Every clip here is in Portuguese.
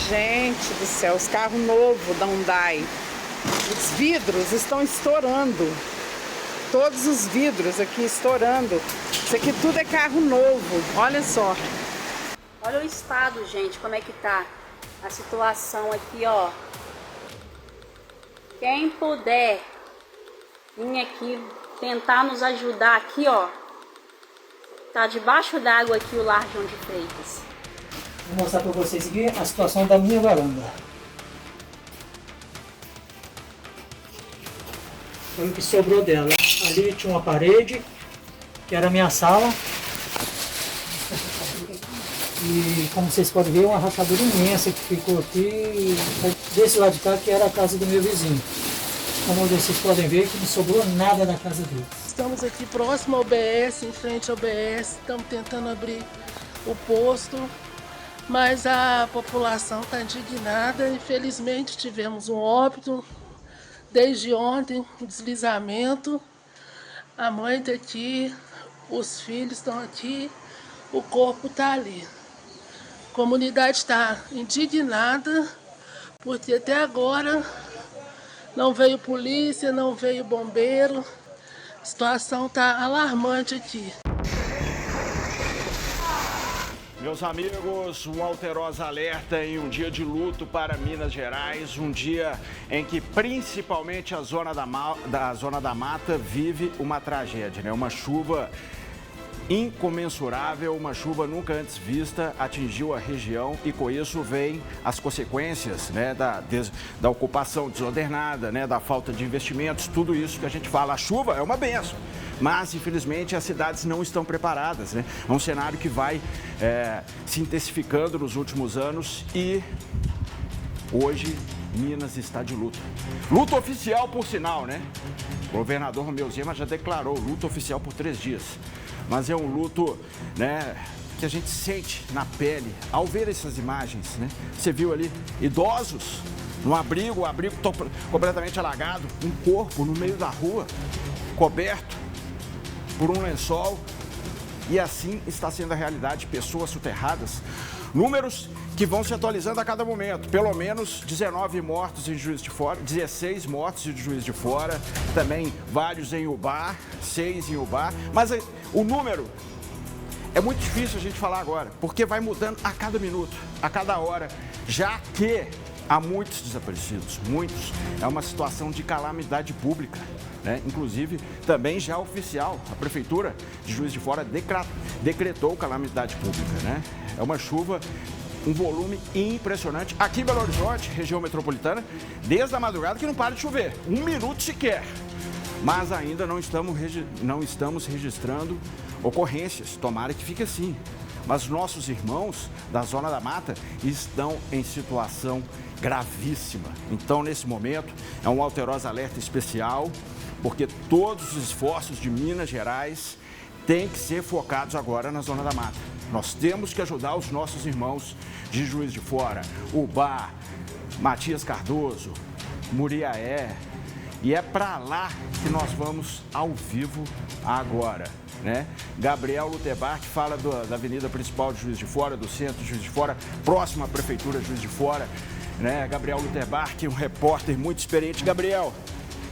Gente do céu, os carros novos da Hyundai. Os vidros estão estourando. Todos os vidros aqui estourando. Isso aqui tudo é carro novo. Olha só. Olha o estado, gente, como é que tá a situação aqui, ó. Quem puder vir aqui tentar nos ajudar aqui, ó. Tá debaixo d'água aqui o Lar João de Freitas. Vou mostrar para vocês aqui a situação da minha varanda. Foi o que sobrou dela. Ali tinha uma parede, que era a minha sala. E como vocês podem ver, uma rachadura imensa que ficou aqui. Desse lado de cá, que era a casa do meu vizinho. Como vocês podem ver, que não sobrou nada da casa dele. Estamos aqui próximo ao BS, em frente ao BS. Estamos tentando abrir o posto. Mas a população está indignada. Infelizmente tivemos um óbito desde ontem, um deslizamento. A mãe está aqui, os filhos estão aqui, o corpo está ali. A comunidade está indignada porque até agora não veio polícia, não veio bombeiro. A situação está alarmante aqui. Meus amigos, um alterosa alerta em um dia de luto para Minas Gerais, um dia em que principalmente a Zona da Mata vive uma tragédia, né? Uma chuva incomensurável, uma chuva nunca antes vista atingiu a região e com isso vem as consequências, né, da ocupação desordenada, né, da falta de investimentos, tudo isso que a gente fala. A chuva é uma bênção, mas infelizmente as cidades não estão preparadas, né? É um cenário que vai se intensificando nos últimos anos e hoje Minas está de luto. Luto oficial, por sinal, né? O governador Romeu Zema já declarou luto oficial por 3 dias. Mas é um luto, né, que a gente sente na pele ao ver essas imagens, né? Você viu ali idosos no abrigo, o abrigo completamente alagado, um corpo no meio da rua, coberto por um lençol. E assim está sendo a realidade, pessoas soterradas. Números que vão se atualizando a cada momento. Pelo menos 19 mortos em Juiz de Fora, 16 mortos em Juiz de Fora, também vários em Ubá, 6 em Ubá. Mas o número é muito difícil a gente falar agora, porque vai mudando a cada minuto, a cada hora, já que há muitos desaparecidos, muitos. É uma situação de calamidade pública, né? Inclusive, também já oficial, a Prefeitura de Juiz de Fora decretou calamidade pública, né? É uma chuva, um volume impressionante. Aqui em Belo Horizonte, região metropolitana, desde a madrugada que não para de chover, 1 minuto sequer. Mas ainda não estamos registrando ocorrências, tomara que fique assim. Mas nossos irmãos da Zona da Mata estão em situação gravíssima. Então, nesse momento, é um alterosa alerta especial, porque todos os esforços de Minas Gerais têm que ser focados agora na Zona da Mata. Nós temos que ajudar os nossos irmãos de Juiz de Fora, Ubá, Matias Cardoso, Muriaé. E é para lá que nós vamos ao vivo agora, né? Gabriel Lutebar, que fala da avenida principal de Juiz de Fora, do centro de Juiz de Fora, próximo à Prefeitura de Juiz de Fora, né? Gabriel Lutebar, que é um repórter muito experiente. Gabriel,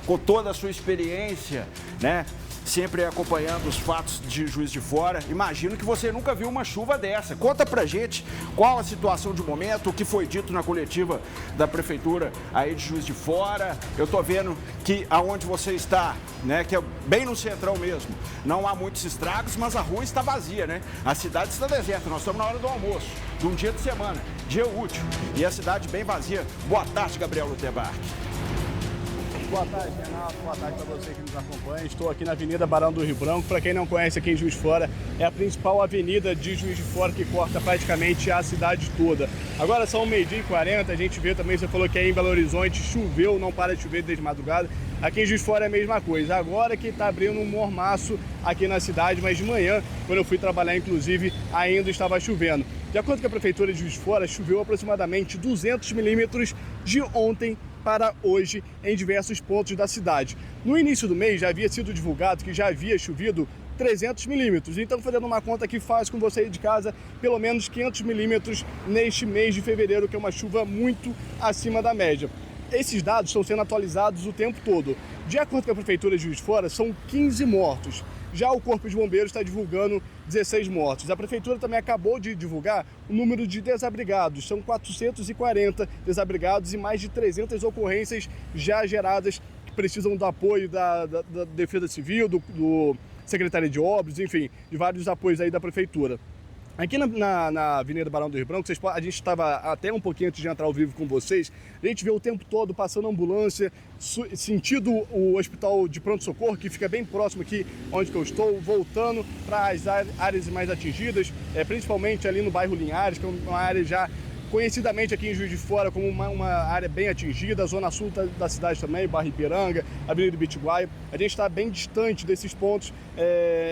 com toda a sua experiência, né? Sempre acompanhando os fatos de Juiz de Fora. Imagino que você nunca viu uma chuva dessa. Conta pra gente qual a situação de momento, o que foi dito na coletiva da Prefeitura aí de Juiz de Fora. Eu tô vendo que aonde você está, né, que é bem no centrão mesmo, não há muitos estragos, mas a rua está vazia, né? A cidade está deserta, nós estamos na hora do almoço, de um dia de semana, dia útil, e a cidade bem vazia. Boa tarde, Gabriel Lutebar. Boa tarde, Renato. Boa tarde para você que nos acompanha. Estou aqui na Avenida Barão do Rio Branco. Para quem não conhece, aqui em Juiz de Fora, é a principal avenida de Juiz de Fora que corta praticamente a cidade toda. Agora são 12h40, a gente vê também, você falou que aí em Belo Horizonte choveu, não para de chover desde madrugada. Aqui em Juiz de Fora é a mesma coisa. Agora que está abrindo um mormaço aqui na cidade, mas de manhã, quando eu fui trabalhar, inclusive, ainda estava chovendo. De acordo com a Prefeitura de Juiz de Fora, choveu aproximadamente 200 milímetros de ontem para hoje em diversos pontos da cidade. No início do mês já havia sido divulgado que já havia chovido 300 milímetros, então fazendo uma conta que faz com você aí de casa, pelo menos 500 milímetros neste mês de fevereiro, que é uma chuva muito acima da média. Esses dados estão sendo atualizados o tempo todo. De acordo com a Prefeitura de Juiz de Fora, são 15 mortos. Já o Corpo de Bombeiros está divulgando 16 mortos. A Prefeitura também acabou de divulgar o número de desabrigados. São 440 desabrigados e mais de 300 ocorrências já geradas que precisam do apoio da Defesa Civil, do Secretaria de Obras, enfim, de vários apoios aí da Prefeitura. Aqui na Avenida Barão do Rio Branco, a gente estava até um pouquinho antes de entrar ao vivo com vocês, a gente vê o tempo todo passando ambulância, sentido o hospital de pronto-socorro, que fica bem próximo aqui onde que eu estou, voltando para as áreas mais atingidas, principalmente ali no bairro Linhares, que é uma área já conhecidamente aqui em Juiz de Fora como uma área bem atingida, a zona sul da cidade também, bairro Ipiranga, Avenida Bitiguaia. A gente está bem distante desses pontos,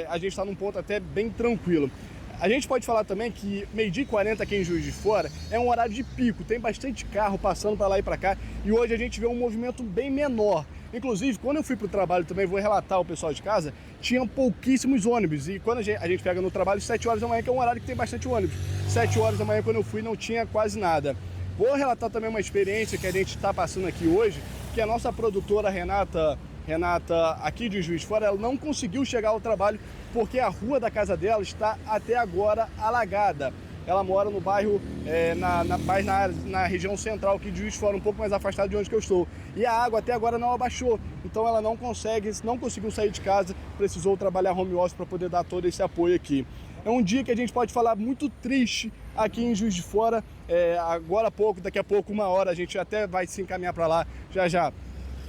a gente está num ponto até bem tranquilo. A gente pode falar também que 12h40 aqui em Juiz de Fora é um horário de pico, tem bastante carro passando para lá e para cá, e hoje a gente vê um movimento bem menor. Inclusive, quando eu fui para o trabalho também, vou relatar ao pessoal de casa, tinham pouquíssimos ônibus, e quando a gente pega no trabalho 7 horas da manhã, que é um horário que tem bastante ônibus, 7 horas da manhã quando eu fui não tinha quase nada. Vou relatar também uma experiência que a gente está passando aqui hoje, que a nossa produtora Renata aqui de Juiz de Fora, ela não conseguiu chegar ao trabalho porque a rua da casa dela está até agora alagada. Ela mora no bairro, na região central aqui de Juiz de Fora, um pouco mais afastado de onde que eu estou. E a água até agora não abaixou, então ela não conseguiu sair de casa, precisou trabalhar home office para poder dar todo esse apoio aqui. É um dia que a gente pode falar muito triste aqui em Juiz de Fora, agora há pouco, daqui a pouco, 1 hora, a gente até vai se encaminhar para lá já.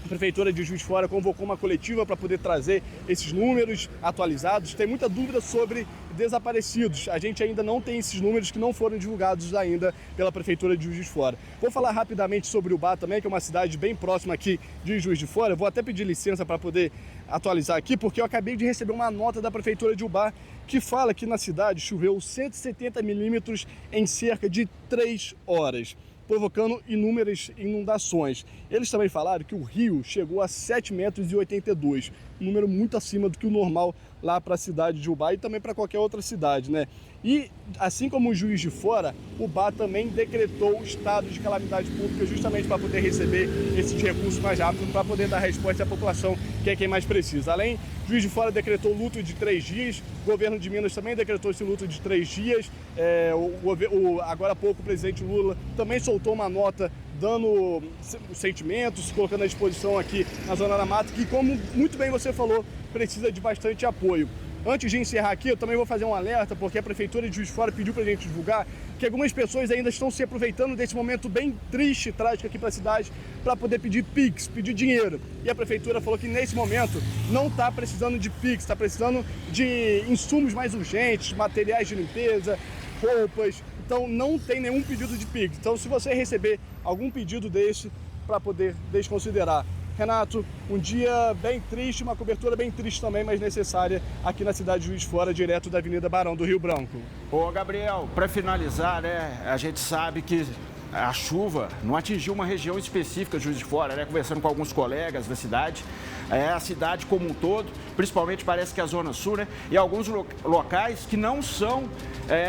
A Prefeitura de Juiz de Fora convocou uma coletiva para poder trazer esses números atualizados. Tem muita dúvida sobre desaparecidos. A gente ainda não tem esses números que não foram divulgados ainda pela Prefeitura de Juiz de Fora. Vou falar rapidamente sobre Ubá também, que é uma cidade bem próxima aqui de Juiz de Fora. Eu vou até pedir licença para poder atualizar aqui, porque eu acabei de receber uma nota da Prefeitura de Ubá que fala que na cidade choveu 170 milímetros em cerca de 3 horas. Provocando inúmeras inundações. Eles também falaram que o rio chegou a 7,82 metros, um número muito acima do que o normal lá para a cidade de Ubá e também para qualquer outra cidade, né? E assim como o Juiz de Fora, Ubá também decretou o estado de calamidade pública justamente para poder receber esses recursos mais rápido, para poder dar resposta à população, que é quem mais precisa. Além, Juiz de Fora decretou luto de 3 dias, o governo de Minas também decretou esse luto de 3 dias, agora há pouco o presidente Lula também soltou uma nota dando sentimentos, colocando à disposição aqui na Zona da Mata, que, como muito bem você falou, precisa de bastante apoio. Antes de encerrar aqui, eu também vou fazer um alerta, porque a Prefeitura de Juiz de Fora pediu para a gente divulgar que algumas pessoas ainda estão se aproveitando desse momento bem triste e trágico aqui para a cidade para poder pedir Pix, pedir dinheiro. E a Prefeitura falou que nesse momento não está precisando de Pix, está precisando de insumos mais urgentes, materiais de limpeza, roupas. Então não tem nenhum pedido de Pix. Então se você receber algum pedido desse, para poder desconsiderar. Renato, um dia bem triste, uma cobertura bem triste também, mas necessária aqui na cidade de Juiz de Fora, direto da Avenida Barão do Rio Branco. Ô, Gabriel, para finalizar, né, a gente sabe que a chuva não atingiu uma região específica de Juiz de Fora, né? Conversando com alguns colegas da cidade, a cidade como um todo, principalmente parece que a Zona Sul, né? E alguns locais que não são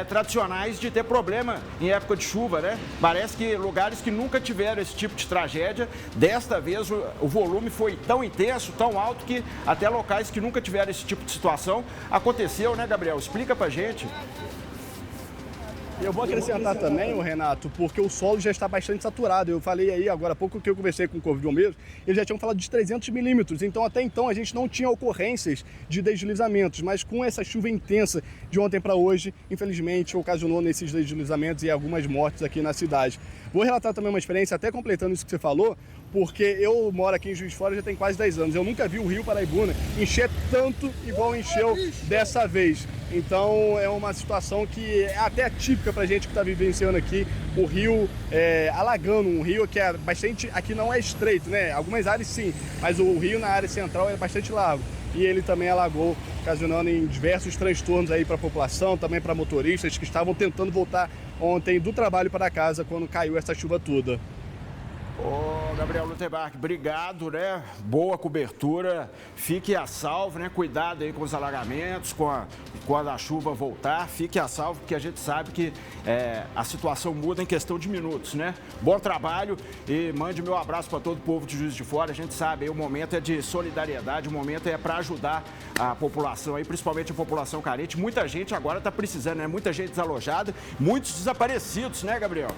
tradicionais de ter problema em época de chuva, né? Parece que lugares que nunca tiveram esse tipo de tragédia, desta vez o volume foi tão intenso, tão alto, que até locais que nunca tiveram esse tipo de situação aconteceu, né, Gabriel? Explica pra gente. Eu vou acrescentar também, Renato, porque o solo já está bastante saturado. Eu falei aí agora há pouco que eu conversei com o Corpo de Bombeiros, eles já tinham falado de 300 milímetros, então até então a gente não tinha ocorrências de deslizamentos, mas com essa chuva intensa de ontem para hoje, infelizmente ocasionou nesses deslizamentos e algumas mortes aqui na cidade. Vou relatar também uma experiência, até completando isso que você falou, porque eu moro aqui em Juiz de Fora já tem quase 10 anos. Eu nunca vi o Rio Paraibuna encher tanto igual encheu dessa vez. Então é uma situação que é até atípica pra gente que está vivenciando aqui o rio alagando, um rio que é bastante, aqui não é estreito, né? Algumas áreas sim, mas o rio na área central é bastante largo. E ele também alagou, ocasionando em diversos transtornos aí para a população, também para motoristas que estavam tentando voltar ontem do trabalho para casa quando caiu essa chuva toda. Ô, Gabriel Lutembark, obrigado, né? Boa cobertura. Fique a salvo, né? Cuidado aí com os alagamentos, quando a chuva voltar. Fique a salvo, porque a gente sabe que a situação muda em questão de minutos, né? Bom trabalho e mande meu abraço para todo o povo de Juiz de Fora. A gente sabe, aí, o momento é de solidariedade, o momento é para ajudar a população aí, principalmente a população carente. Muita gente agora está precisando, né? Muita gente desalojada, muitos desaparecidos, né, Gabriel?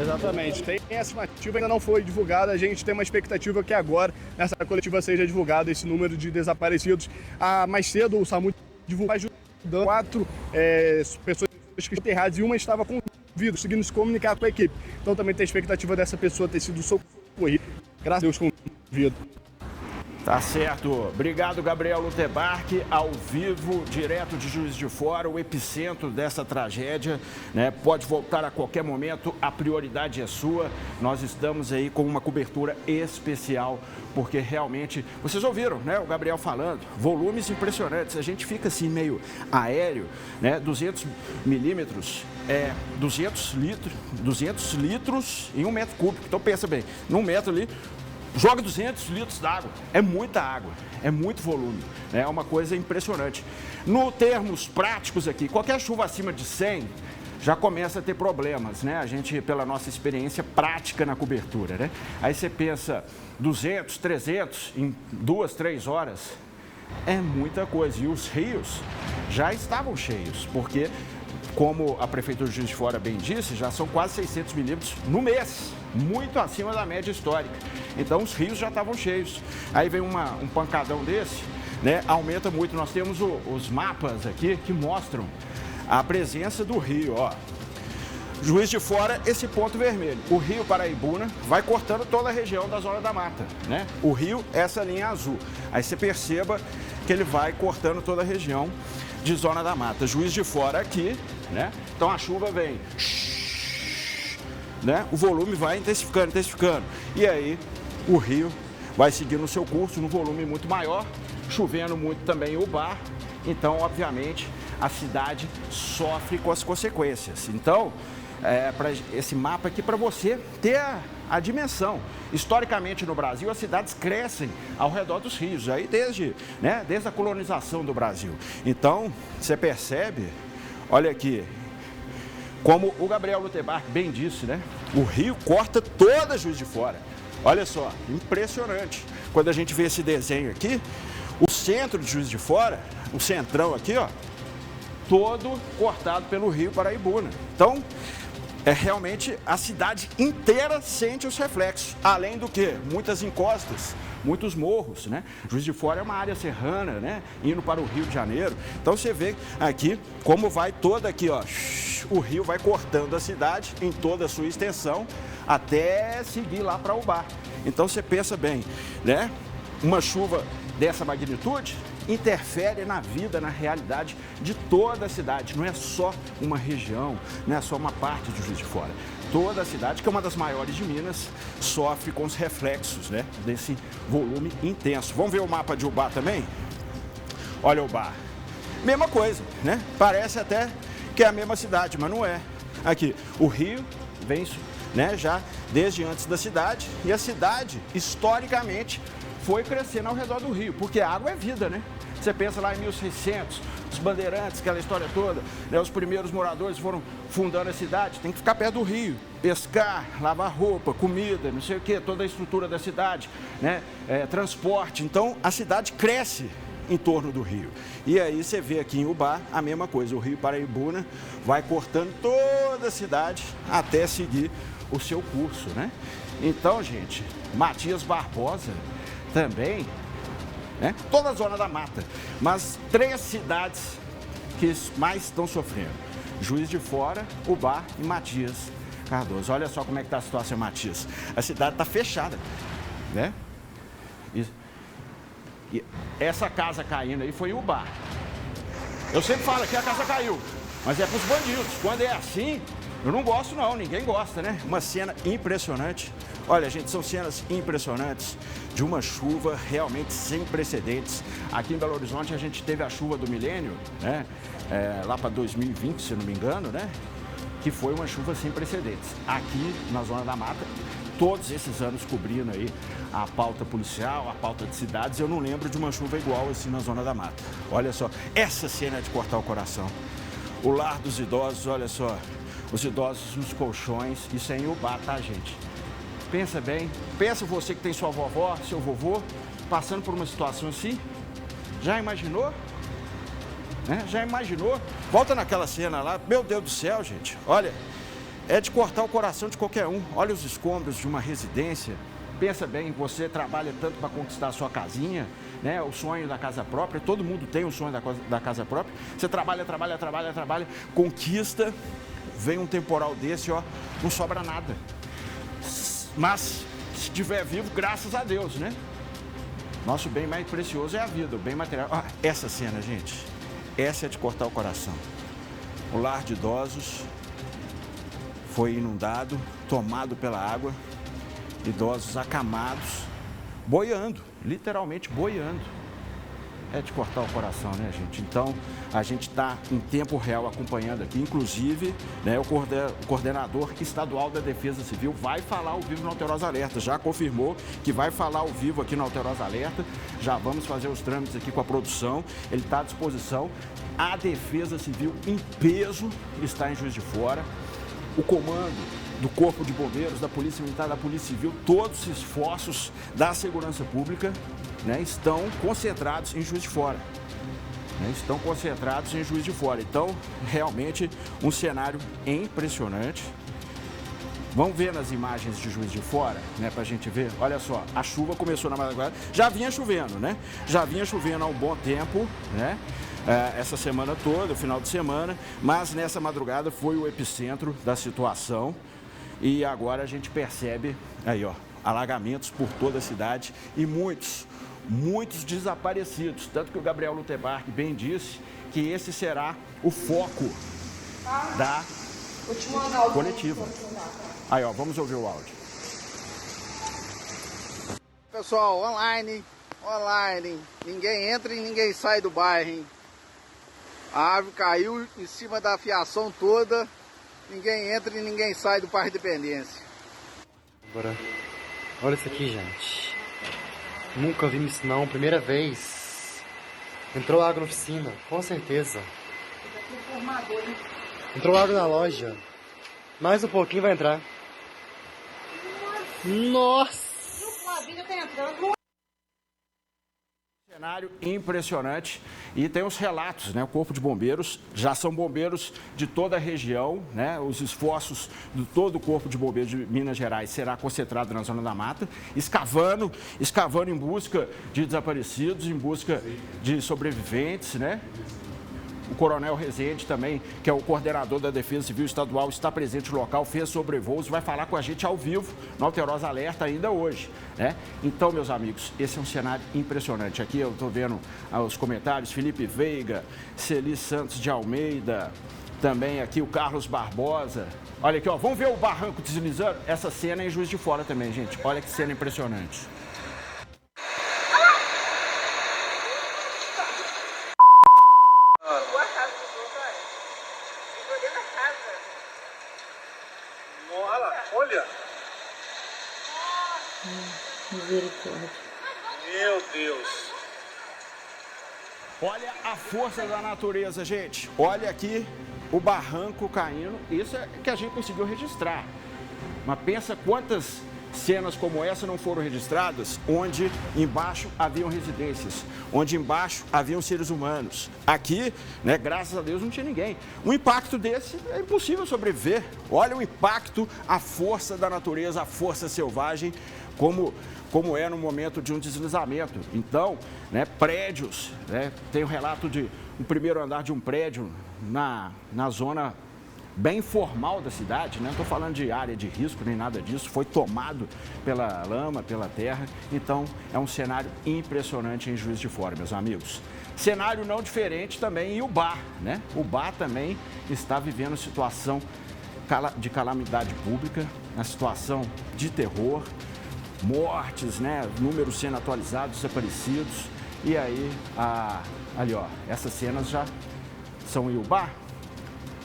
Exatamente. Tem essa estimativa, ainda não foi divulgada. A gente tem uma expectativa que agora, nessa coletiva, seja divulgado esse número de desaparecidos. Mais cedo, o SAMU divulgou ajudando 4 pessoas que estavam enterradas e uma estava com vida, conseguindo se comunicar com a equipe. Então também tem a expectativa dessa pessoa ter sido socorrida. Graças a Deus, com vida. Tá certo. Obrigado, Gabriel Lutembark, ao vivo, direto de Juiz de Fora, o epicentro dessa tragédia, né? Pode voltar a qualquer momento, a prioridade é sua. Nós estamos aí com uma cobertura especial, porque realmente, vocês ouviram, né? O Gabriel falando, volumes impressionantes. A gente fica assim meio aéreo, né? 200 milímetros, 200 litros em 1 metro cúbico. Então pensa bem, num metro ali, joga 200 litros d'água, é muita água, é muito volume, né? É uma coisa impressionante. No termos práticos aqui, qualquer chuva acima de 100 já começa a ter problemas, né? A gente, pela nossa experiência prática na cobertura, né? Aí você pensa 200, 300 em 2, 3 horas, é muita coisa. E os rios já estavam cheios, porque, como a Prefeitura de Juiz de Fora bem disse, já são quase 600 milímetros no mês, muito acima da média histórica. Então os rios já estavam cheios. Aí vem um pancadão desse, né? Aumenta muito. Nós temos os mapas aqui que mostram a presença do rio, ó. Juiz de Fora, esse ponto vermelho. O rio Paraibuna vai cortando toda a região da Zona da Mata, né? O rio, essa linha azul. Aí você perceba que ele vai cortando toda a região de Zona da Mata. Juiz de Fora aqui, né? Então a chuva vem, né? O volume vai intensificando. E aí o rio vai seguindo o seu curso no volume muito maior, chovendo muito também o Ubá. Então, obviamente, a cidade sofre com as consequências. Então, para esse mapa aqui, para você ter a dimensão. Historicamente no Brasil, as cidades crescem ao redor dos rios, aí desde a colonização do Brasil. Então, você percebe, olha aqui, como o Gabriel Lutembark bem disse, né? O rio corta toda Juiz de Fora. Olha só, impressionante. Quando a gente vê esse desenho aqui, o centro de Juiz de Fora, o centrão aqui, ó, todo cortado pelo rio Paraibuna. Então, realmente a cidade inteira sente os reflexos. Além do que, muitas encostas, muitos morros, né? Juiz de Fora é uma área serrana, né? Indo para o Rio de Janeiro. Então você vê aqui como vai toda aqui, ó. O rio vai cortando a cidade em toda a sua extensão até seguir lá para Ubá. Então você pensa bem, né? Uma chuva dessa magnitude interfere na vida, na realidade de toda a cidade. Não é só uma região, não é só uma parte de Juiz de Fora. Toda a cidade, que é uma das maiores de Minas, sofre com os reflexos, né, desse volume intenso. Vamos ver o mapa de Ubá também? Olha Ubá. Mesma coisa, né? Parece até que é a mesma cidade, mas não é. Aqui, o rio vem, né, já desde antes da cidade, e a cidade, historicamente, foi crescendo ao redor do rio, porque a água é vida, né? Você pensa lá em 1600, os bandeirantes, aquela história toda, né? Os primeiros moradores foram fundando a cidade, tem que ficar perto do rio, pescar, lavar roupa, comida, não sei o quê, toda a estrutura da cidade, né? Transporte. Então, a cidade cresce em torno do rio. E aí você vê aqui em Ubá a mesma coisa, o rio Paraibuna vai cortando toda a cidade até seguir o seu curso, né? Então, gente, Matias Barbosa também, né? Toda a Zona da Mata, mas 3 cidades que mais estão sofrendo: Juiz de Fora, Ubá e Matias Cardoso. Olha só como é que está a situação, Matias. A cidade está fechada, né? E essa casa caindo aí foi em Ubá. Eu sempre falo que a casa caiu, mas é para os bandidos. Quando é assim, eu não gosto não, ninguém gosta, né? Uma cena impressionante. Olha, gente, são cenas impressionantes de uma chuva realmente sem precedentes. Aqui em Belo Horizonte a gente teve a chuva do milênio, né? Lá para 2020, se não me engano, né? Que foi uma chuva sem precedentes. Aqui na Zona da Mata todos esses anos cobrindo aí a pauta policial, a pauta de cidades, eu não lembro de uma chuva igual assim na Zona da Mata. Olha só, essa cena é de cortar o coração. O lar dos idosos, olha só, os idosos nos colchões, isso é em Iubá, tá, gente? Pensa bem, pensa você que tem sua vovó, seu vovô, passando por uma situação assim. Já imaginou? Né? Já imaginou? Volta naquela cena lá, meu Deus do céu, gente, olha, é de cortar o coração de qualquer um. Olha os escombros de uma residência. Pensa bem, você trabalha tanto para conquistar a sua casinha, né? O sonho da casa própria, todo mundo tem o sonho da casa própria. Você trabalha, conquista, vem um temporal desse, ó, não sobra nada. Mas, se estiver vivo, graças a Deus, né? Nosso bem mais precioso é a vida, o bem material. Ah, essa cena, gente, essa é de cortar o coração. O lar de idosos foi inundado, tomado pela água, idosos acamados, boiando, literalmente boiando. É de cortar o coração, né, gente? Então, a gente está em tempo real acompanhando aqui, inclusive, né, o coordenador estadual da Defesa Civil vai falar ao vivo no Alterosa Alerta, já confirmou que vai falar ao vivo aqui no Alterosa Alerta, já vamos fazer os trâmites aqui com a produção, ele está à disposição. A Defesa Civil em peso está em Juiz de Fora, o comando do Corpo de Bombeiros, da Polícia Militar, da Polícia Civil, todos os esforços da segurança pública, né, estão concentrados em Juiz de Fora. Estão concentrados em Juiz de Fora. Então, realmente, um cenário impressionante. Vamos ver nas imagens de Juiz de Fora, né, pra gente ver. Olha só, a chuva começou na madrugada. Já vinha chovendo, né? Já vinha chovendo há um bom tempo, né? Essa semana toda, o final de semana. Mas nessa madrugada foi o epicentro da situação. E agora a gente percebe, aí ó, alagamentos por toda a cidade e muitos desaparecidos. Tanto que o Gabriel Lutebarque bem disse que esse será o foco da coletiva. Aí ó, vamos ouvir o áudio. Pessoal, online, ninguém entra e ninguém sai do bairro, hein? A árvore caiu em cima da fiação toda. Ninguém entra e ninguém sai do Parque Independência. Agora, olha isso aqui, gente. Nunca vi isso não, primeira vez. Entrou água na oficina, com certeza. Entrou água na loja. Mais um pouquinho vai entrar. Nossa! Cenário impressionante e tem os relatos, né? O Corpo de Bombeiros já são bombeiros de toda a região, né? Os esforços de todo o Corpo de Bombeiros de Minas Gerais será concentrado na Zona da Mata, escavando em busca de desaparecidos, em busca de sobreviventes, né? O Coronel Rezende também, que é o coordenador da Defesa Civil Estadual, está presente no local, fez sobrevoos, vai falar com a gente ao vivo no Alterosa Alerta ainda hoje, né? Então, meus amigos, esse é um cenário impressionante. Aqui eu estou vendo os comentários, Felipe Veiga, Celi Santos de Almeida, também aqui o Carlos Barbosa. Olha aqui, ó, vamos ver o barranco deslizando? Essa cena é em Juiz de Fora também, gente. Olha que cena impressionante. Olha! Misericórdia. Meu Deus! Olha a força da natureza, gente. Olha aqui o barranco caindo. Isso é que a gente conseguiu registrar. Mas pensa quantas cenas como essa não foram registradas, onde embaixo haviam residências, onde embaixo haviam seres humanos. Aqui, né, graças a Deus, não tinha ninguém. Um impacto desse é impossível sobreviver. Olha o impacto, a força da natureza, a força selvagem, como é no momento de um deslizamento. Então, né, prédios, né, tem um relato de um primeiro andar de um prédio na zona bem formal da cidade, né? Não estou falando de área de risco nem nada disso, foi tomado pela lama, pela terra. Então, é um cenário impressionante em Juiz de Fora, meus amigos. Cenário não diferente também em Iubá, né? Ubá também está vivendo situação de calamidade pública, uma situação de terror, mortes, né? Números sendo atualizados, desaparecidos. E aí, ali, ó, essas cenas já são em Iubá.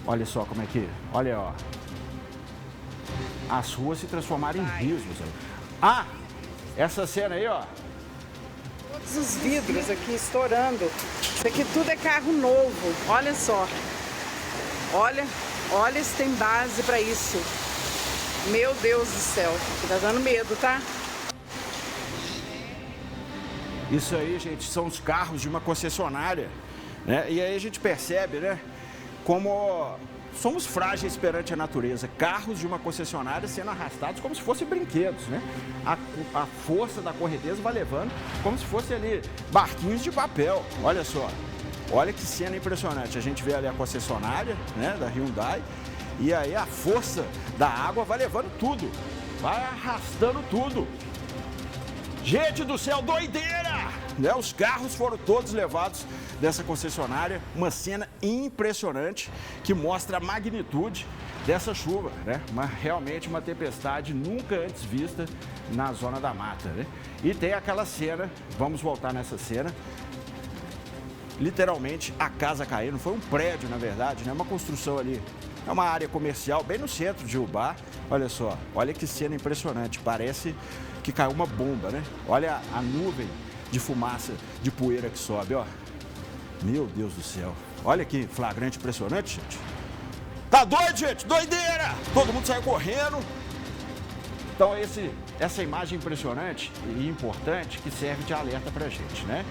Olha só como é que... Olha, ó. as ruas se transformaram em rios, meus amigos. Ah, essa cena aí, ó. Todos os vidros aqui estourando. Isso aqui tudo é carro novo. Olha só. Olha se tem base para isso. Meu Deus do céu. Tá dando medo, tá? Isso aí, gente, são os carros de uma concessionária, né? E aí a gente percebe, né, como somos frágeis perante a natureza. Carros de uma concessionária sendo arrastados como se fossem brinquedos, né? A força da correnteza vai levando como se fosse ali barquinhos de papel. Olha só. Olha que cena impressionante. A gente vê ali a concessionária, né, da Hyundai, e aí a força da água vai levando tudo. Vai arrastando tudo. Gente do céu, doideira! Né? Os carros foram todos levados dessa concessionária. Uma cena impressionante que mostra a magnitude dessa chuva, né? Realmente uma tempestade nunca antes vista na zona da mata, né? E tem aquela cena, vamos voltar nessa cena, literalmente a casa caindo. Foi um prédio, na verdade, né? Uma construção ali. É uma área comercial bem no centro de Ubá. Olha só, olha que cena impressionante. Parece que caiu uma bomba, né? Olha a nuvem de fumaça, de poeira que sobe, ó. Meu Deus do céu. Olha que flagrante impressionante, gente. Tá doido, gente? Doideira! Todo mundo saiu correndo. Então, essa imagem impressionante e importante que serve de alerta pra gente, né?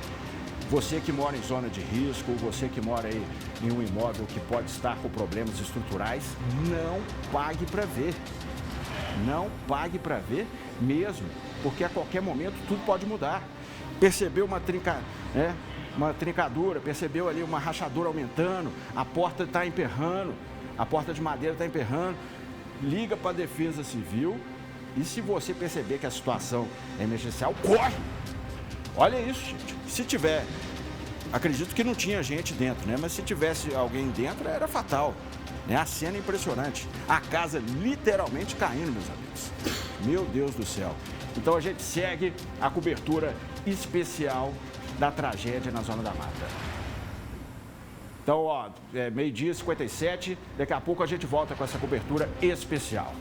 Você que mora em zona de risco, você que mora aí em um imóvel que pode estar com problemas estruturais, não pague para ver. Não pague para ver mesmo, porque a qualquer momento tudo pode mudar. Percebeu uma trincadura, percebeu ali uma rachadura aumentando, a porta está emperrando, a porta de madeira está emperrando, liga para a Defesa Civil e se você perceber que a situação é emergencial, corre! Olha isso, gente. Se tiver, acredito que não tinha gente dentro, né? Mas se tivesse alguém dentro, era fatal. Né? A cena é impressionante. A casa literalmente caindo, meus amigos. Meu Deus do céu. Então a gente segue a cobertura especial da tragédia na Zona da Mata. Então, ó, meio-dia 57, daqui a pouco a gente volta com essa cobertura especial.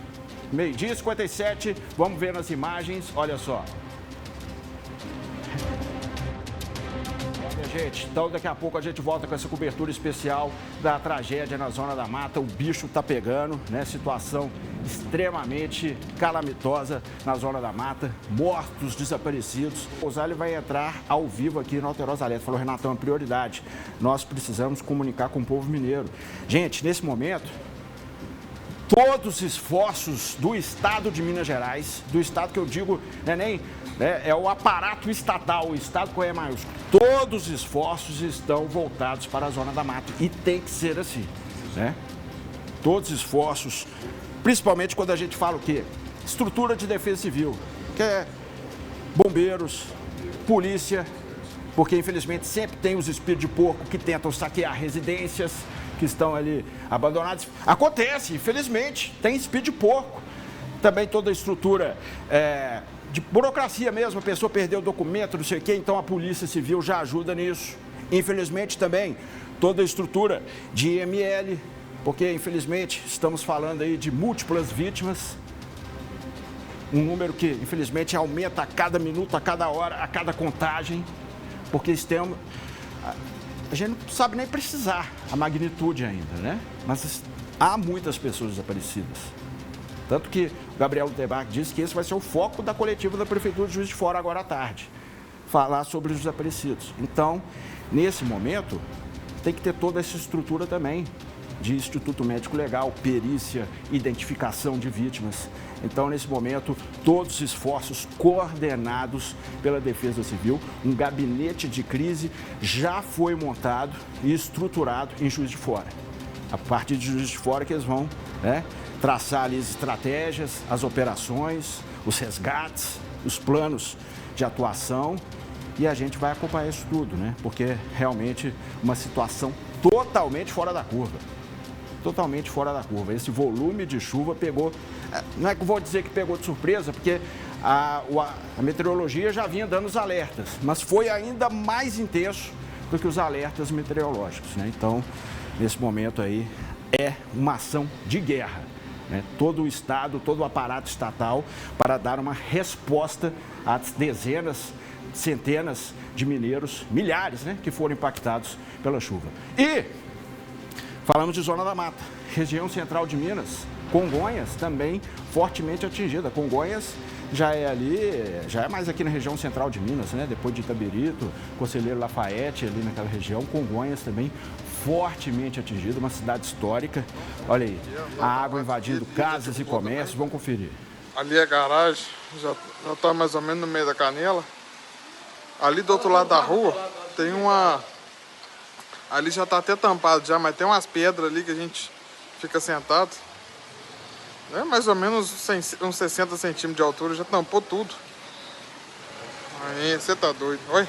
Meio-dia 57, vamos ver nas imagens, olha só. Gente, então daqui a pouco a gente volta com essa cobertura especial da tragédia na Zona da Mata. O bicho tá pegando, né? Situação extremamente calamitosa na Zona da Mata. Mortos, desaparecidos. O Rosário vai entrar ao vivo aqui no Alterosa Alerta. Falou, Renatão, é prioridade. Nós precisamos comunicar com o povo mineiro. Gente, nesse momento, todos os esforços do Estado de Minas Gerais, do Estado que eu digo, é o aparato estatal, o Estado com E maiúsculo. Todos os esforços estão voltados para a Zona da Mata e tem que ser assim, né? Todos os esforços, principalmente quando a gente fala o quê? Estrutura de defesa civil, que é bombeiros, polícia, porque infelizmente sempre tem os espíritos de porco que tentam saquear residências que estão ali abandonadas. Acontece, infelizmente, tem espírito de porco. Também toda a estrutura de burocracia mesmo, a pessoa perdeu o documento, não sei o quê, então a Polícia Civil já ajuda nisso. Infelizmente também toda a estrutura de IML, porque infelizmente estamos falando aí de múltiplas vítimas, um número que infelizmente aumenta a cada minuto, a cada hora, a cada contagem, porque a gente não sabe nem precisar a magnitude ainda, né? Mas há muitas pessoas desaparecidas. Tanto que o Gabriel Lutemberg disse que esse vai ser o foco da coletiva da Prefeitura de Juiz de Fora agora à tarde. Falar sobre os desaparecidos. Então, nesse momento, tem que ter toda essa estrutura também de Instituto Médico Legal, perícia, identificação de vítimas. Então, nesse momento, todos os esforços coordenados pela Defesa Civil, um gabinete de crise já foi montado e estruturado em Juiz de Fora. A partir de Juiz de Fora que eles vão, traçar ali as estratégias, as operações, os resgates, os planos de atuação e a gente vai acompanhar isso tudo, né? Porque é realmente uma situação totalmente fora da curva. Totalmente fora da curva. Esse volume de chuva pegou, não é que eu vou dizer que pegou de surpresa, porque a meteorologia já vinha dando os alertas, mas foi ainda mais intenso do que os alertas meteorológicos, né? Então, nesse momento aí, é uma ação de guerra. né, todo o Estado, todo o aparato estatal para dar uma resposta às dezenas, centenas de mineiros, milhares, né, que foram impactados pela chuva. E falamos de Zona da Mata, região central de Minas, Congonhas também fortemente atingida. Congonhas já é mais aqui na região central de Minas, né? Depois de Itabirito, Conselheiro Lafayette, ali naquela região. Congonhas também fortemente atingida, uma cidade histórica. Olha aí, a água invadindo casas e comércios. Vamos conferir. Ali a garagem, já está mais ou menos no meio da canela. Ali do outro lado da rua tem uma... Ali já está até tampado já, mas tem umas pedras ali que a gente fica sentado. É mais ou menos uns 60 centímetros de altura, já tampou tudo. Aí, você tá doido. Oi?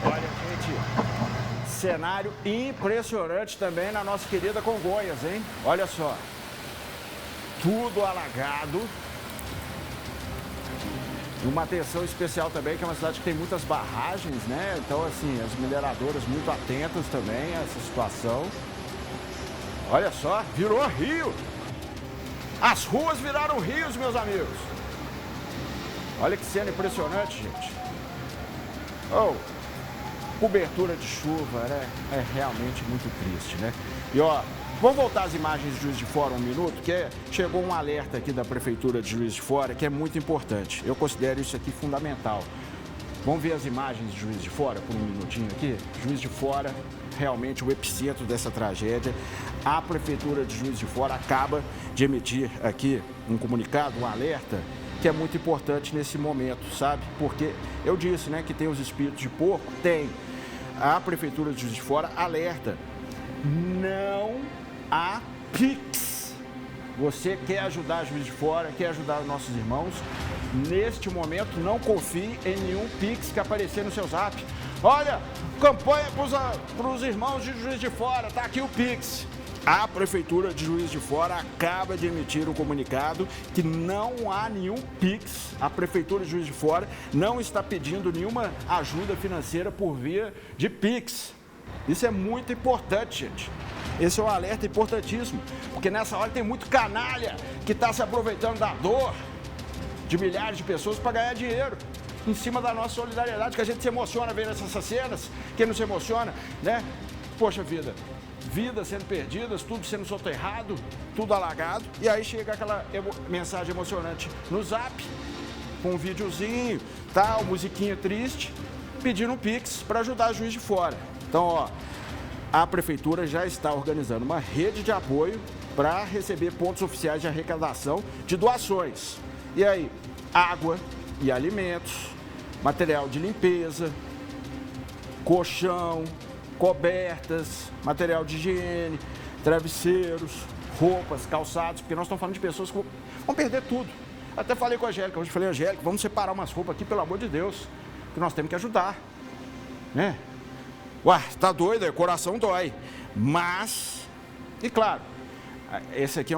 Olha, gente, cenário impressionante também na nossa querida Congonhas, hein? Olha só, tudo alagado. Uma atenção especial também, que é uma cidade que tem muitas barragens, né? Então, assim, as mineradoras muito atentas também a essa situação. Olha só, virou rio. As ruas viraram rios, meus amigos. Olha que cena impressionante, gente. Oh, cobertura de chuva, né? É realmente muito triste, né? E ó, vamos voltar às imagens de Juiz de Fora um minuto, que chegou um alerta aqui da Prefeitura de Juiz de Fora, que é muito importante. Eu considero isso aqui fundamental. Vamos ver as imagens de Juiz de Fora por um minutinho aqui? Juiz de Fora, realmente o epicentro dessa tragédia. A Prefeitura de Juiz de Fora acaba de emitir aqui um comunicado, um alerta, que é muito importante nesse momento, sabe? Porque eu disse, né, que tem os espíritos de porco? Tem. A Prefeitura de Juiz de Fora alerta. Não há Pix. Você quer ajudar Juiz de Fora, quer ajudar os nossos irmãos? Neste momento, não confie em nenhum Pix que aparecer no seu zap. Olha, campanha para os irmãos de Juiz de Fora, tá aqui o Pix. A Prefeitura de Juiz de Fora acaba de emitir um comunicado que não há nenhum Pix. A Prefeitura de Juiz de Fora não está pedindo nenhuma ajuda financeira por via de Pix. Isso é muito importante, gente. Esse é um alerta importantíssimo, porque nessa hora tem muito canalha que está se aproveitando da dor de milhares de pessoas para ganhar dinheiro em cima da nossa solidariedade, que a gente se emociona vendo essas cenas. Quem não se emociona, né? Poxa vida, vidas sendo perdidas, tudo sendo soterrado, tudo alagado, e aí chega aquela mensagem emocionante no zap, com um videozinho, tal, musiquinha triste, pedindo um Pix para ajudar a Juiz de Fora. Então, ó, a Prefeitura já está organizando uma rede de apoio para receber pontos oficiais de arrecadação de doações. E aí, água e alimentos, material de limpeza, colchão, cobertas, material de higiene, travesseiros, roupas, calçados, porque nós estamos falando de pessoas que vão perder tudo. Até falei com a Angélica, hoje falei, Angélica, vamos separar umas roupas aqui, pelo amor de Deus, que nós temos que ajudar, né? Ué, tá doido, o coração dói. Mas, e claro, esse aqui é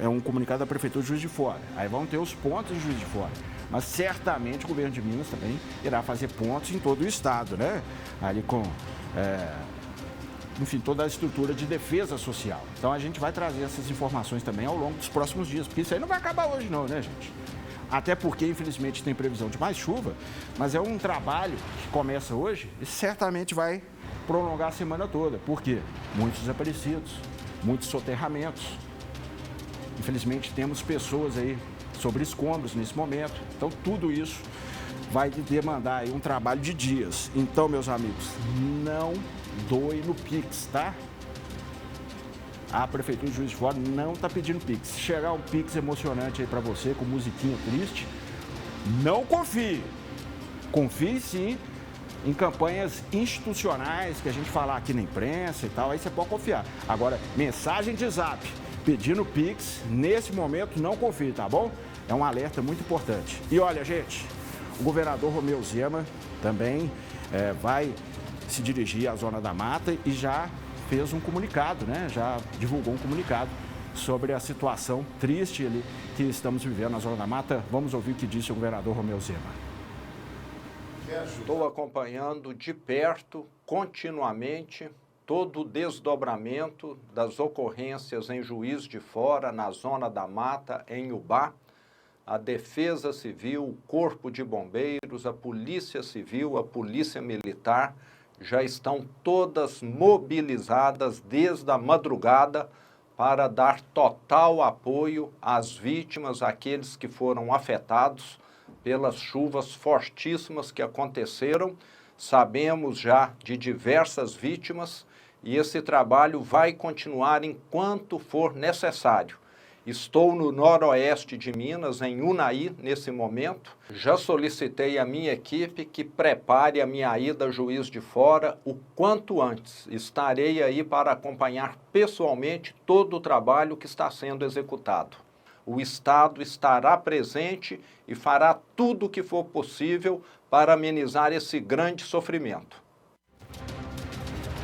um comunicado da Prefeitura de Juiz de Fora. Aí vão ter os pontos de Juiz de Fora. Mas certamente o governo de Minas também irá fazer pontos em todo o estado, né? Ali com, enfim, toda a estrutura de defesa social. Então a gente vai trazer essas informações também ao longo dos próximos dias, porque isso aí não vai acabar hoje não, né, gente? Até porque, infelizmente, tem previsão de mais chuva, mas é um trabalho que começa hoje e certamente vai prolongar a semana toda. Por quê? Muitos desaparecidos, muitos soterramentos. Infelizmente, temos pessoas aí sobre escombros nesse momento. Então, tudo isso vai demandar aí um trabalho de dias. Então, meus amigos, não doe no Pix, tá? A Prefeitura de Juiz de Fora não está pedindo Pix. Se chegar um Pix emocionante aí para você, com musiquinha triste, não confie. Confie sim em campanhas institucionais que a gente falar aqui na imprensa e tal, aí você pode confiar. Agora, mensagem de zap pedindo Pix, nesse momento não confie, tá bom? É um alerta muito importante. E olha, gente, o governador Romeu Zema também vai se dirigir à Zona da Mata e já fez um comunicado, né? Já divulgou um comunicado sobre a situação triste ali que estamos vivendo na Zona da Mata. Vamos ouvir o que disse o governador Romeu Zema. Estou acompanhando de perto, continuamente, todo o desdobramento das ocorrências em Juiz de Fora, na Zona da Mata, em Ubá. A Defesa Civil, o Corpo de Bombeiros, a Polícia Civil, a Polícia Militar já estão todas mobilizadas desde a madrugada para dar total apoio às vítimas, àqueles que foram afetados pelas chuvas fortíssimas que aconteceram. Sabemos já de diversas vítimas e esse trabalho vai continuar enquanto for necessário. Estou no noroeste de Minas, em Unai, nesse momento. Já solicitei à minha equipe que prepare a minha ida a Juiz de Fora o quanto antes. Estarei aí para acompanhar pessoalmente todo o trabalho que está sendo executado. O Estado estará presente e fará tudo o que for possível para amenizar esse grande sofrimento.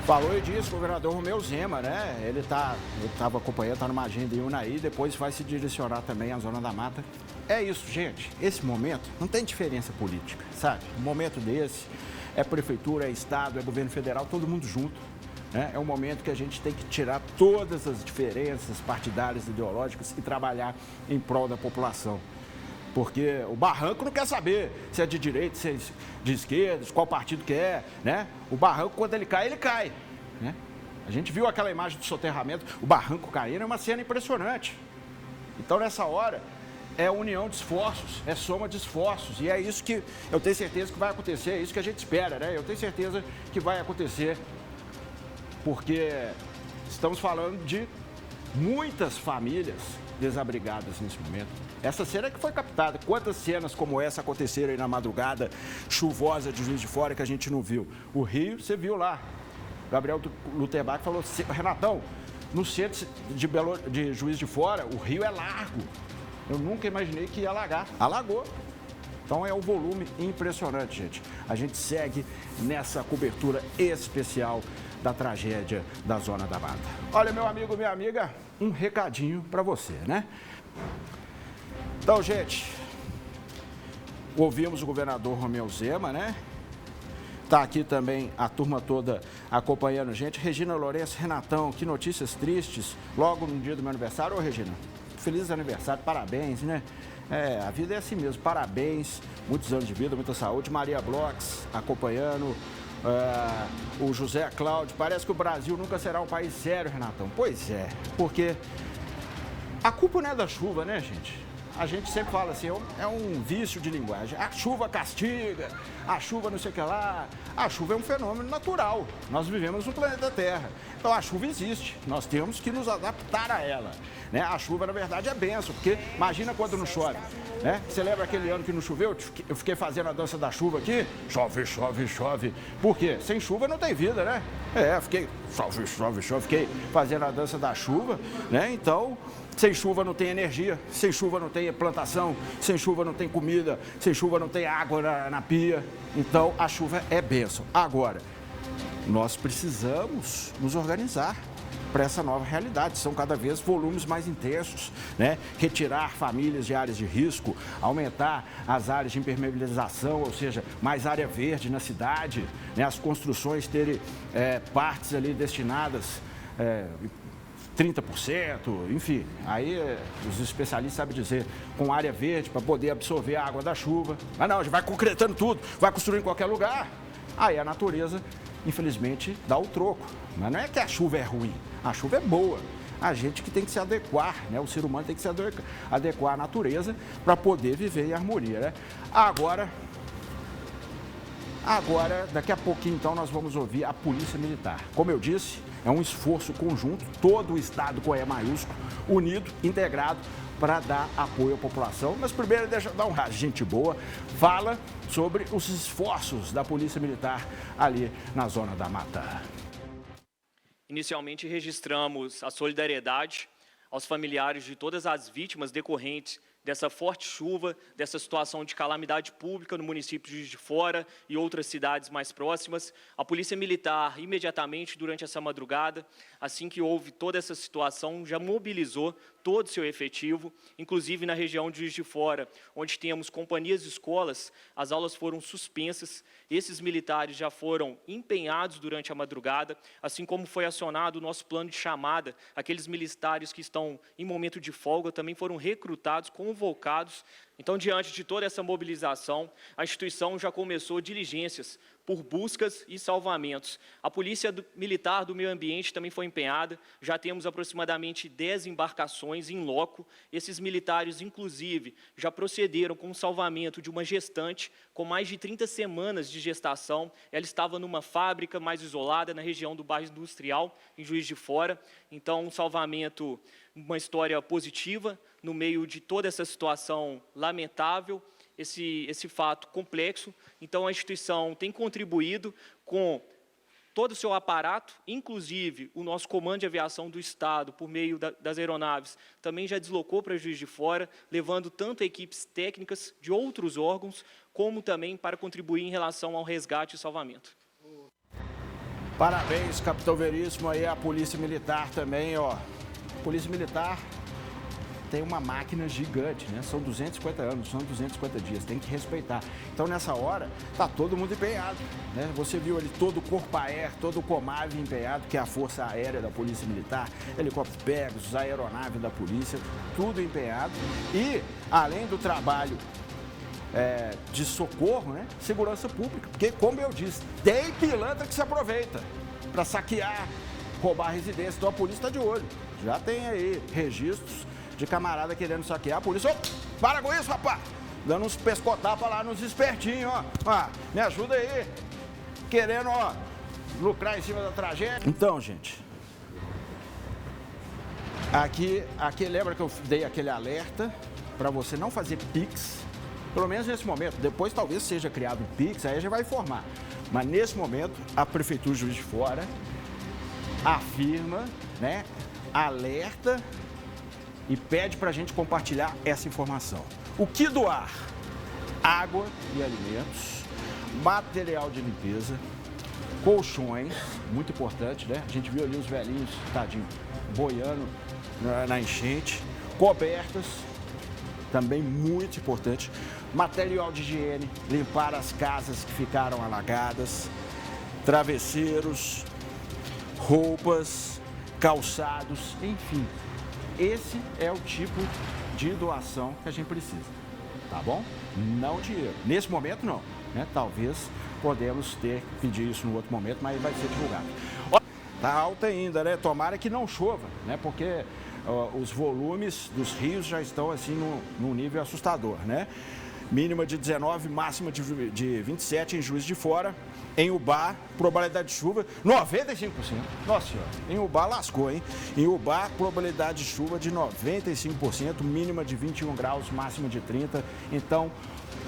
Falou disso o governador Romeu Zema, né? Ele estava acompanhando, está numa agenda em Unai, depois vai se direcionar também à Zona da Mata. É isso, gente. Esse momento não tem diferença política, sabe? Um momento desse é prefeitura, é Estado, é governo federal, todo mundo junto. Né? É um momento que a gente tem que tirar todas as diferenças partidárias, ideológicas e trabalhar em prol da população. Porque o barranco não quer saber se é de direita, se é de esquerda, de qual partido que é, né? O barranco, quando ele cai, né? A gente viu aquela imagem do soterramento, o barranco caindo, é uma cena impressionante. Então, nessa hora, é união de esforços, é soma de esforços. E é isso que eu tenho certeza que vai acontecer, é isso que a gente espera, né? Eu tenho certeza que vai acontecer, porque estamos falando de muitas famílias desabrigadas nesse momento. Essa cena que foi captada, quantas cenas como essa aconteceram aí na madrugada chuvosa de Juiz de Fora que a gente não viu? O Rio, você viu lá, Gabriel Luterbach falou, Renatão, no centro de Juiz de Fora, o rio é largo. Eu nunca imaginei que ia alagar. Alagou. Então é um volume impressionante, gente. A gente segue nessa cobertura especial da tragédia da Zona da Mata. Olha, meu amigo, minha amiga, um recadinho para você, né? Então, gente, ouvimos o governador Romeu Zema, né? Tá aqui também a turma toda acompanhando a gente. Regina Lourenço, Renatão, que notícias tristes, logo no dia do meu aniversário. Ô, Regina, feliz aniversário, parabéns, né? É, a vida é assim mesmo, parabéns, muitos anos de vida, muita saúde. Maria Blox acompanhando, o José Cláudio, parece que o Brasil nunca será um país sério, Renatão. Pois é, porque a culpa não é da chuva, né, gente? A gente sempre fala assim, é um vício de linguagem. A chuva castiga, a chuva não sei o que lá. A chuva é um fenômeno natural. Nós vivemos no planeta Terra. Então a chuva existe, nós temos que nos adaptar a ela. Né? A chuva, na verdade, é bênção, porque imagina quando não chove. Né? Você lembra aquele ano que não choveu? Eu fiquei fazendo a dança da chuva aqui. Chove, chove, chove. Por quê? Sem chuva não tem vida, né? Fiquei chove, chove, chove. Fiquei fazendo a dança da chuva, né? Então, sem chuva não tem energia, sem chuva não tem plantação, sem chuva não tem comida, sem chuva não tem água na pia. Então, a chuva é bênção. Agora, nós precisamos nos organizar para essa nova realidade. São cada vez volumes mais intensos, né? Retirar famílias de áreas de risco, aumentar as áreas de impermeabilização, ou seja, mais área verde na cidade, né? As construções terem partes ali destinadas 30%, enfim, aí os especialistas sabem dizer, com área verde para poder absorver a água da chuva. Mas não, a gente vai concretando tudo, vai construindo em qualquer lugar. Aí a natureza, infelizmente, dá o troco. Mas não é que a chuva é ruim, a chuva é boa. A gente que tem que se adequar, né? O ser humano tem que se adequar à natureza para poder viver em harmonia, né? Agora, daqui a pouquinho, então, nós vamos ouvir a Polícia Militar. Como eu disse, é um esforço conjunto, todo o Estado com E maiúsculo, unido, integrado, para dar apoio à população. Mas primeiro, deixa eu dar um gente boa, fala sobre os esforços da Polícia Militar ali na Zona da Mata. Inicialmente, registramos a solidariedade aos familiares de todas as vítimas decorrentes dessa forte chuva, dessa situação de calamidade pública no município de Juiz de Fora e outras cidades mais próximas. A Polícia Militar, imediatamente durante essa madrugada, assim que houve toda essa situação, já mobilizou todo o seu efetivo, inclusive na região de Juiz de Fora, onde temos companhias e escolas, as aulas foram suspensas, esses militares já foram empenhados durante a madrugada, assim como foi acionado o nosso plano de chamada, aqueles militares que estão em momento de folga também foram recrutados, convocados. Então, diante de toda essa mobilização, a instituição já começou diligências por buscas e salvamentos. A Polícia Militar do Meio Ambiente também foi empenhada, já temos aproximadamente 10 embarcações em loco. Esses militares, inclusive, já procederam com o salvamento de uma gestante com mais de 30 semanas de gestação. Ela estava numa fábrica mais isolada, na região do bairro Industrial, em Juiz de Fora. Então, um salvamento, uma história positiva, no meio de toda essa situação lamentável, esse fato complexo. Então, a instituição tem contribuído com todo o seu aparato, inclusive o nosso Comando de Aviação do Estado, por meio das aeronaves, também já deslocou para Juiz de Fora, levando tanto equipes técnicas de outros órgãos, como também para contribuir em relação ao resgate e salvamento. Parabéns, Capitão Veríssimo, aí a Polícia Militar também, ó. Polícia Militar tem uma máquina gigante, né? São 250 anos, são 250 dias, tem que respeitar. Então, nessa hora, tá todo mundo empenhado, né? Você viu ali todo o Corpo Aéreo, todo o Comave empenhado, que é a Força Aérea da Polícia Militar, helicópteros Pegasus, aeronaves da Polícia, tudo empenhado. E, além do trabalho de socorro, né? Segurança pública, porque, como eu disse, tem pilantra que se aproveita para saquear, roubar a residência. Então, a polícia está de olho. Já tem aí registros de camarada querendo saquear a polícia. Ô, para com isso, rapaz! Dando uns pescotapas lá nos espertinhos, ó. Ah, me ajuda aí. Querendo, ó, lucrar em cima da tragédia. Então, gente, aqui lembra que eu dei aquele alerta para você não fazer Pix, pelo menos nesse momento. Depois talvez seja criado um Pix, aí já vai informar. Mas nesse momento, a Prefeitura de Juiz de Fora afirma, né, alerta e pede para a gente compartilhar essa informação. O que doar? Água e alimentos, material de limpeza, colchões, muito importante, né? A gente viu ali os velhinhos, tadinho, boiando na enchente, cobertas, também muito importante, material de higiene, limpar as casas que ficaram alagadas, travesseiros, roupas, calçados, enfim. Esse é o tipo de doação que a gente precisa, tá bom? Não dinheiro. Nesse momento, não, né? Talvez podemos pedir isso no outro momento, mas vai ser divulgado. Tá alta ainda, né? Tomara que não chova, né? Porque os volumes dos rios já estão assim num nível assustador, né? Mínima de 19, máxima de 27 em Juiz de Fora. Em Ubá, probabilidade de chuva 95%. Nossa senhora, em Ubá lascou, hein? Em Ubá, probabilidade de chuva de 95%, mínima de 21 graus, máxima de 30. Então,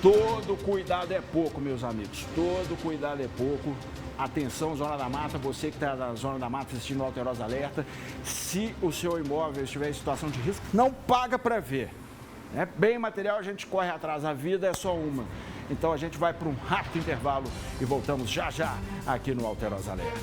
todo cuidado é pouco, meus amigos. Todo cuidado é pouco. Atenção, Zona da Mata, você que está na Zona da Mata assistindo o Alterosa Alerta. Se o seu imóvel estiver em situação de risco, não paga para ver. Bem material, a gente corre atrás, a vida é só uma. Então a gente vai para um rápido intervalo e voltamos já já aqui no Alterosa Alerta.